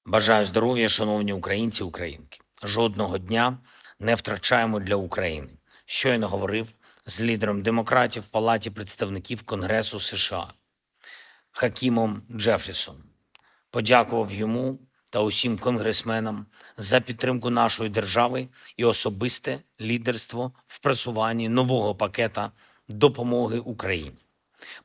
Бажаю здоров'я, шановні українці, українки. Жодного дня не втрачаємо для України. Щойно говорив з лідером демократів в Палаті представників Конгресу США Хакімом Джефрісом. Подякував йому та усім конгресменам за підтримку нашої держави і особисте лідерство в просуванні нового пакета допомоги Україні.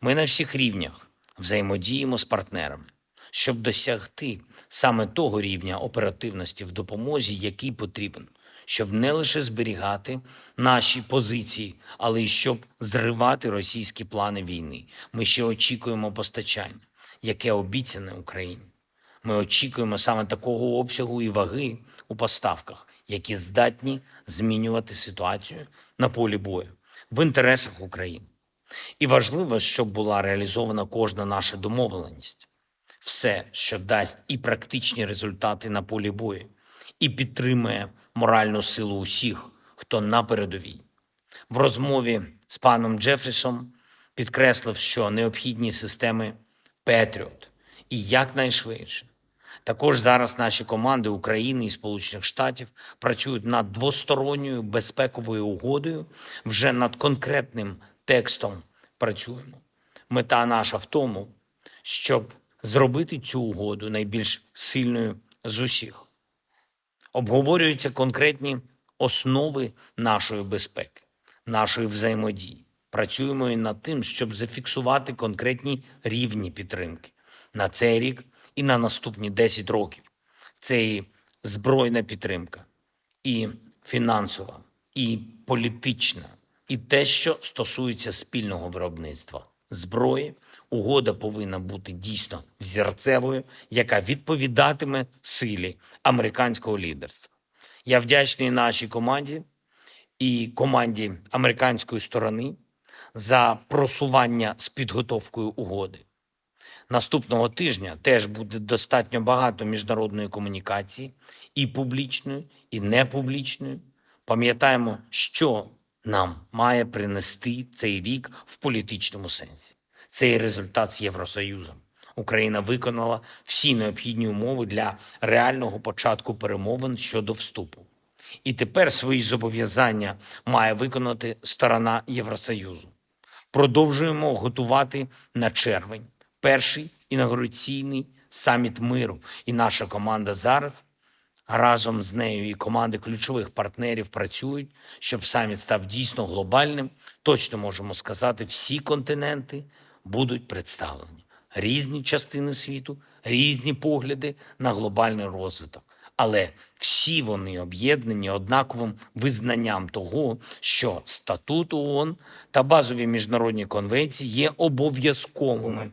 Ми на всіх рівнях взаємодіємо з партнерами, щоб досягти саме того рівня оперативності в допомозі, який потрібен, щоб не лише зберігати наші позиції, але й щоб зривати російські плани війни. Ми ще очікуємо постачання, яке обіцяне Україні. Ми очікуємо саме такого обсягу і ваги у поставках, які здатні змінювати ситуацію на полі бою в інтересах України. І важливо, щоб була реалізована кожна наша домовленість. Все, що дасть і практичні результати на полі бою, і підтримує моральну силу усіх, хто на передовій. В розмові з паном Джефрісом підкреслив, що необхідні системи Петріот і якнайшвидше. Також зараз наші команди України і Сполучених Штатів працюють над двосторонньою безпековою угодою, вже над конкретним текстом працюємо. Мета наша в тому, щоб зробити цю угоду найбільш сильною з усіх. Обговорюються конкретні основи нашої безпеки, нашої взаємодії. Працюємо і над тим, щоб зафіксувати конкретні рівні підтримки на цей рік і на наступні 10 років. Це і збройна підтримка, і фінансова, і політична, і те, що стосується спільного виробництва зброї. Угода повинна бути дійсно взірцевою, яка відповідатиме силі американського лідерства. Я вдячний нашій команді і команді американської сторони за просування з підготовкою угоди. Наступного тижня теж буде достатньо багато міжнародної комунікації, і публічної, і непублічної. Пам'ятаємо, що нам має принести цей рік в політичному сенсі. Це і результат з Євросоюзом. Україна виконала всі необхідні умови для реального початку перемовин щодо вступу. І тепер свої зобов'язання має виконати сторона Євросоюзу. Продовжуємо готувати на червень перший інаугураційний саміт миру. І наша команда зараз разом з нею і команди ключових партнерів працюють, щоб саміт став дійсно глобальним. Точно можемо сказати, всі континенти будуть представлені. Різні частини світу, різні погляди на глобальний розвиток. Але всі вони об'єднані однаковим визнанням того, що статут ООН та базові міжнародні конвенції є обов'язковими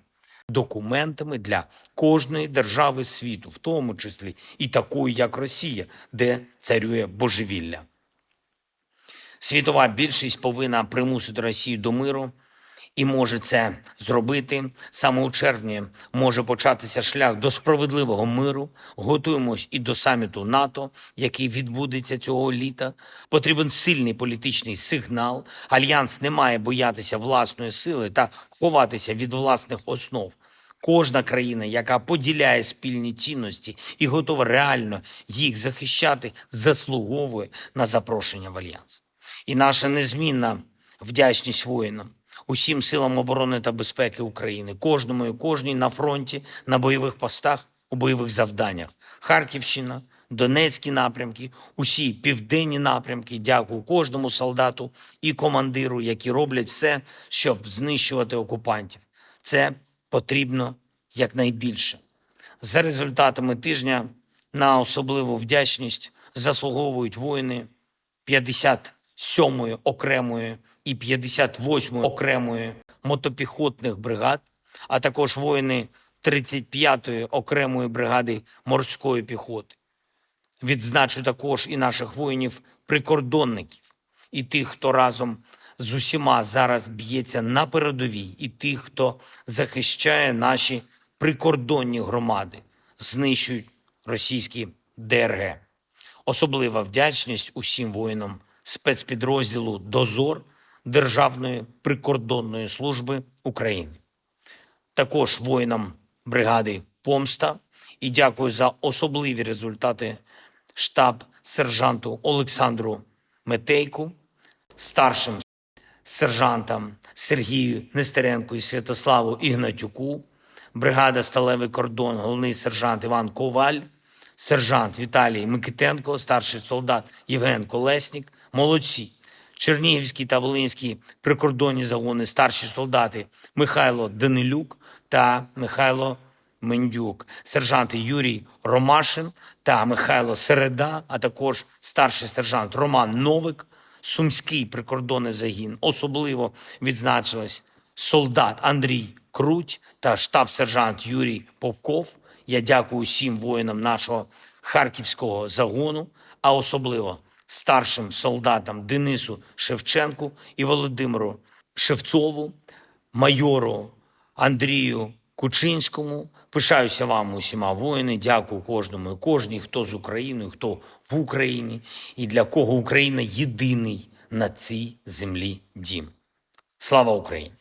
документами для кожної держави світу, в тому числі і такої, як Росія, де царює божевілля. Світова більшість повинна примусити Росію до миру і може це зробити. Саме у червні може початися шлях до справедливого миру. Готуємось і до саміту НАТО, який відбудеться цього літа. Потрібен сильний політичний сигнал. Альянс не має боятися власної сили та ховатися від власних основ. Кожна країна, яка поділяє спільні цінності і готова реально їх захищати, заслуговує на запрошення в Альянс. І наша незмінна вдячність воїнам, усім силам оборони та безпеки України, кожному і кожній на фронті, на бойових постах, у бойових завданнях. Харківщина, Донецькі напрямки, усі південні напрямки. Дякую кожному солдату і командиру, які роблять все, щоб знищувати окупантів. Це потрібно якнайбільше. За результатами тижня на особливу вдячність заслуговують воїни 57-ї окремої і 58-ї окремої мотопіхотних бригад, а також воїни 35-ї окремої бригади морської піхоти. Відзначу також і наших воїнів-прикордонників, і тих, хто разом з усіма зараз б'ється на передовій, і тих, хто захищає наші прикордонні громади, знищують російські ДРГ. Особлива вдячність усім воїнам спецпідрозділу «Дозор» Державної прикордонної служби України. Також воїнам бригади «Помста» І дякую за особливі результати штаб-сержанту Олександру Метейку, старшим сержантам Сергію Нестеренку і Святославу Ігнатюку, бригада «Сталевий кордон», головний сержант Іван Коваль, сержант Віталій Микитенко, старший солдат Євген Колеснік. Молодці! Чернігівські та Волинські прикордонні загони, старші солдати Михайло Данилюк та Михайло Мендюк, сержанти Юрій Ромашин та Михайло Середа, а також старший сержант Роман Новик, Сумський прикордонний загін. Особливо відзначились солдат Андрій Круть та штаб-сержант Юрій Попков. Я дякую всім воїнам нашого харківського загону, а особливо старшим солдатам Денису Шевченку і Володимиру Шевцову, майору Андрію Кучинському. Пишаюся вам усіма, воїни. Дякую кожному і кожній, хто з Україною, хто в Україні і для кого Україна єдиний на цій землі дім. Слава Україні!